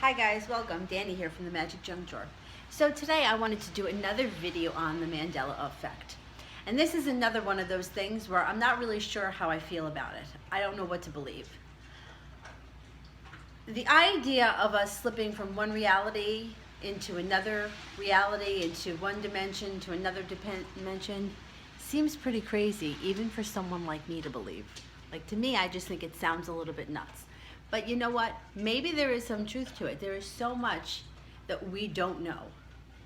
Hi guys, welcome. Danny here from the Magic Junk Drawer. So today I wanted to do another video on the Mandela effect. And this is another one of those things where I'm not really sure how I feel about it. I don't know what to believe. The idea of us slipping from one reality into another reality, into one dimension to another dimension, seems pretty crazy, even for someone like me to believe. Like, to me, I just think it sounds a little bit nuts. But you know what? Maybe there is some truth to it. There is so much that we don't know.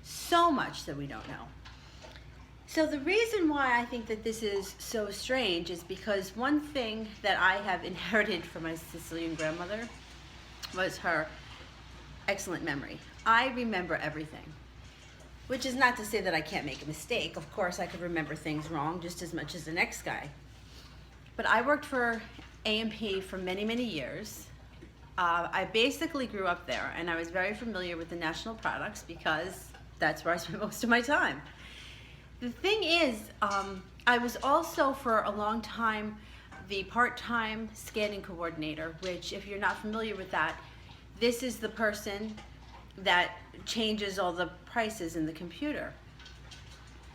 So much that we don't know. So the reason why I think that this is so strange is because one thing that I have inherited from my Sicilian grandmother was her excellent memory. I remember everything. Which is not to say that I can't make a mistake. Of course, I could remember things wrong just as much as the next guy. But I worked for A&P for many, many years. I basically grew up there, and I was very familiar with the national products because that's where I spent most of my time. The thing is, I was also for a long time the part-time scanning coordinator, which, if you're not familiar with that, this is the person that changes all the prices in the computer.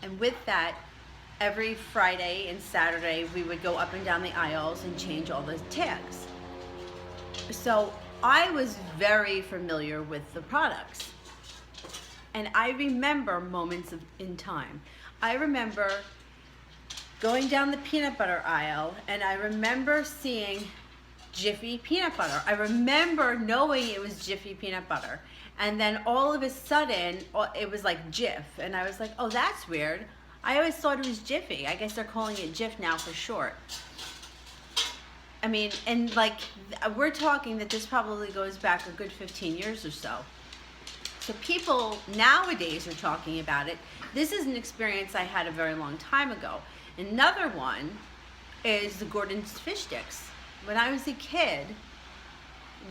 And with that, every Friday and Saturday, we would go up and down the aisles and change all the tags. So I was very familiar with the products. And I remember moments in time. I remember going down the peanut butter aisle, and I remember seeing Jiffy peanut butter. I remember knowing it was Jiffy peanut butter. And then all of a sudden, it was like Jif. And I was like, oh, that's weird. I always thought it was Jiffy. I guess they're calling it Jif now for short. I mean, and like, we're talking that this probably goes back a good 15 years or so. So people nowadays are talking about it. This is an experience I had a very long time ago. Another one is the Gordon's fish sticks. When I was a kid,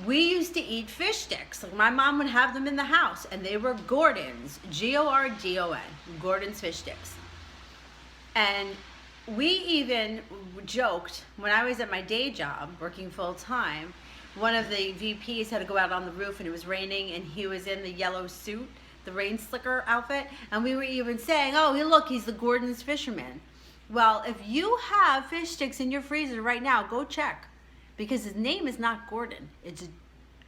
we used to eat fish sticks. Like, my mom would have them in the house, and they were Gordon's, G-O-R-D-O-N, Gordon's fish sticks. And we even joked, when I was at my day job, working full time, one of the VPs had to go out on the roof and it was raining, and he was in the yellow suit, the rain slicker outfit, and we were even saying, oh, look, he's the Gordon's fisherman. Well, if you have fish sticks in your freezer right now, go check, because his name is not Gordon. It's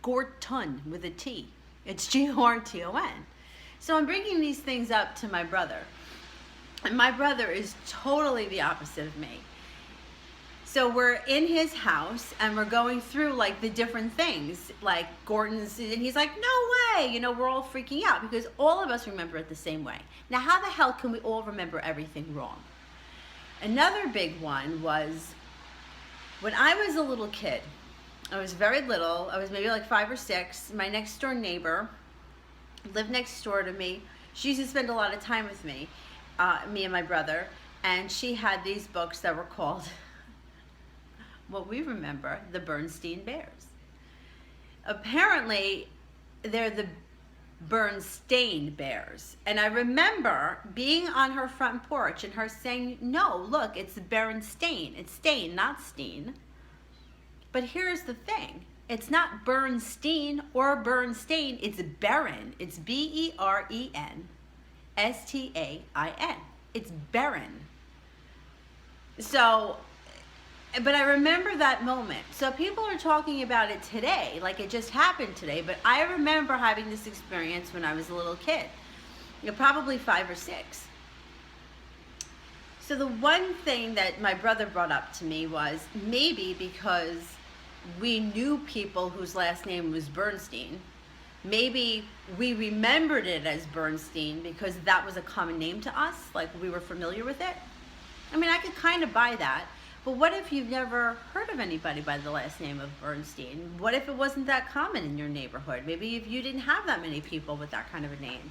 Gorton with a T. It's G-O-R-T-O-N. So I'm bringing these things up to my brother. And my brother is totally the opposite of me. So we're in his house and we're going through like the different things, like Gordon's, and he's like, no way, we're all freaking out because all of us remember it the same way. Now, how the hell can we all remember everything wrong? Another big one was when I was a little kid. I was very little. I was maybe like 5 or 6. My next door neighbor lived next door to me. She used to spend a lot of time with me. Me and my brother, and she had these books that were called, what we remember, the Bernstein Bears. Apparently, they're the Bernstein Bears. And I remember being on her front porch and her saying, no, look, it's Berenstain. It's Stain, not Steen. But here's the thing. It's not Bernstein or Bernstein. It's Beren. It's B-E-R-E-N. S-T-A-I-N. It's Beren. So, but I remember that moment. So people are talking about it today, like it just happened today, but I remember having this experience when I was a little kid. Probably 5 or 6. So the one thing that my brother brought up to me was maybe because we knew people whose last name was Bernstein, maybe we remembered it as Bernstein because that was a common name to us, like we were familiar with it. I mean, I could kind of buy that, but what if you've never heard of anybody by the last name of Bernstein? What if it wasn't that common in your neighborhood? Maybe if you didn't have that many people with that kind of a name.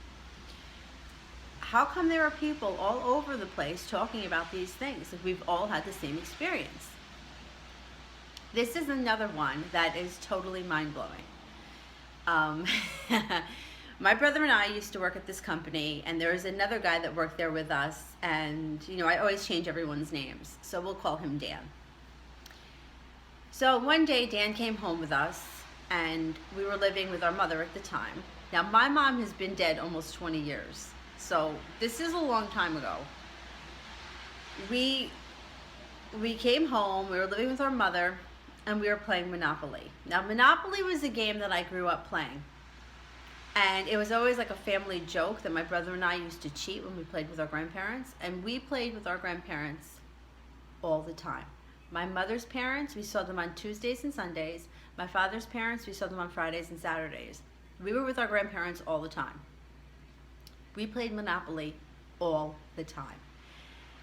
How come there are people all over the place talking about these things if we've all had the same experience? This is another one that is totally mind-blowing. My brother and I used to work at this company, and there was another guy that worked there with us, and I always change everyone's names, so we'll call him Dan. So one day Dan came home with us and we were living with our mother at the time. Now, my mom has been dead almost 20 years, so this is a long time ago. We came home, we were living with our mother, and we were playing Monopoly. Now, Monopoly was a game that I grew up playing. And it was always like a family joke that my brother and I used to cheat when we played with our grandparents. And we played with our grandparents all the time. My mother's parents, we saw them on Tuesdays and Sundays. My father's parents, we saw them on Fridays and Saturdays. We were with our grandparents all the time. We played Monopoly all the time.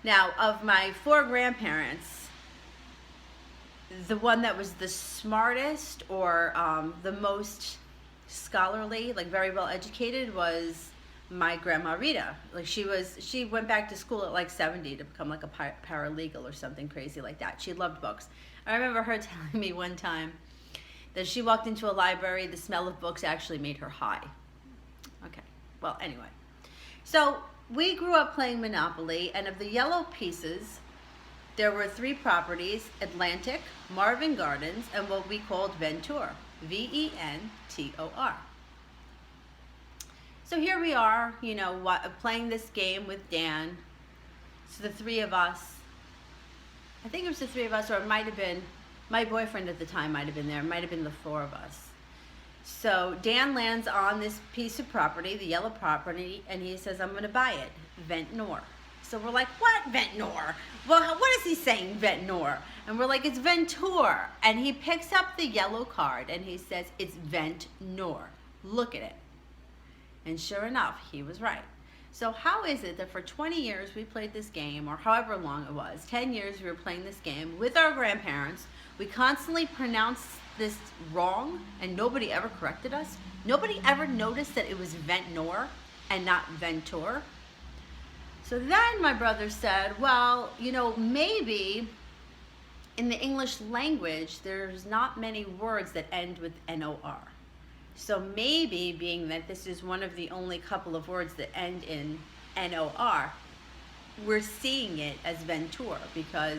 Now, of my 4 grandparents, the one that was the smartest or the most scholarly, like very well educated, was my grandma Rita. Like she went back to school at like 70 to become like a paralegal or something crazy like that. She loved books. I remember her telling me one time that she walked into a library, the smell of books actually made her high. Okay, well, anyway. So we grew up playing Monopoly, and of the yellow pieces, there were 3 properties: Atlantic, Marvin Gardens, and what we called Ventura. Ventor. So here we are, you know, playing this game with Dan. So the 3 of us, I think it was the 3 of us, or it might have been, my boyfriend at the time might have been there, it might have been the 4 of us. So Dan lands on this piece of property, the yellow property, and he says, I'm going to buy it, Ventor. So we're like, what, Ventor? Well, what is he saying, Ventor? And we're like, it's Ventura. And he picks up the yellow card and he says, it's Ventor. Look at it. And sure enough, he was right. So how is it that for 20 years we played this game, or however long it was, 10 years we were playing this game with our grandparents, we constantly pronounced this wrong and nobody ever corrected us? Nobody ever noticed that it was Ventor and not Ventur? So then my brother said, well, you know, maybe in the English language, there's not many words that end with N-O-R. So maybe, being that this is one of the only couple of words that end in N-O-R, we're seeing it as Ventura because,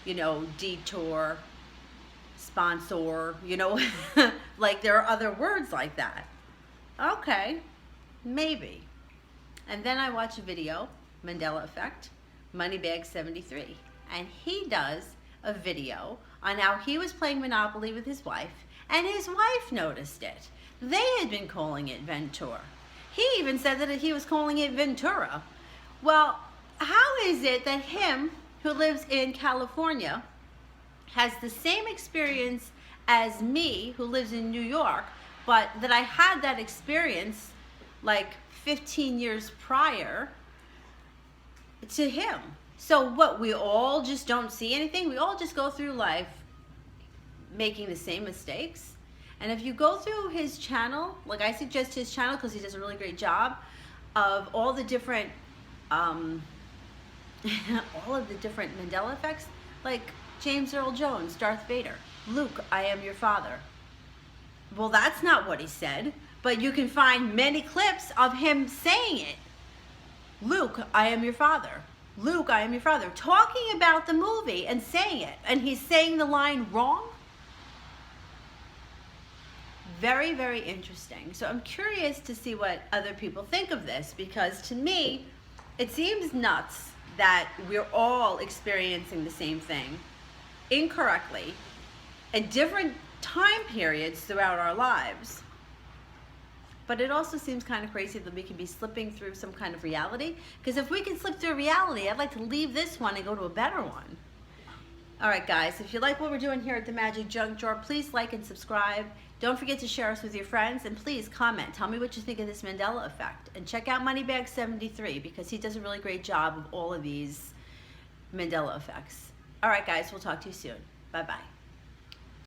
you know, detour, sponsor, you know, like there are other words like that. Okay, maybe. And then I watch a video, Mandela Effect, Moneybag 73. And he does a video on how he was playing Monopoly with his wife, and his wife noticed it. They had been calling it Ventura. He even said that he was calling it Ventura. Well, how is it that him, who lives in California, has the same experience as me, who lives in New York, but that I had that experience like 15 years prior to him? So what, we all just don't see anything? We all just go through life making the same mistakes? And if you go through his channel, like I suggest his channel because he does a really great job of all the different all of the different Mandela effects, like James Earl Jones, Darth Vader, Luke, I am your father. Well, that's not what he said, but you can find many clips of him saying it. Luke, I am your father. Luke, I am your father. Talking about the movie and saying it. And he's saying the line wrong. Very, very interesting. So I'm curious to see what other people think of this, because to me, it seems nuts that we're all experiencing the same thing incorrectly at different time periods throughout our lives. But it also seems kind of crazy that we can be slipping through some kind of reality. Because if we can slip through reality, I'd like to leave this one and go to a better one. All right, guys, if you like what we're doing here at the Magic Junk Drawer, please like and subscribe. Don't forget to share us with your friends, and please comment. Tell me what you think of this Mandela effect. And check out Moneybag 73 because he does a really great job of all of these Mandela effects. All right, guys, we'll talk to you soon. Bye-bye.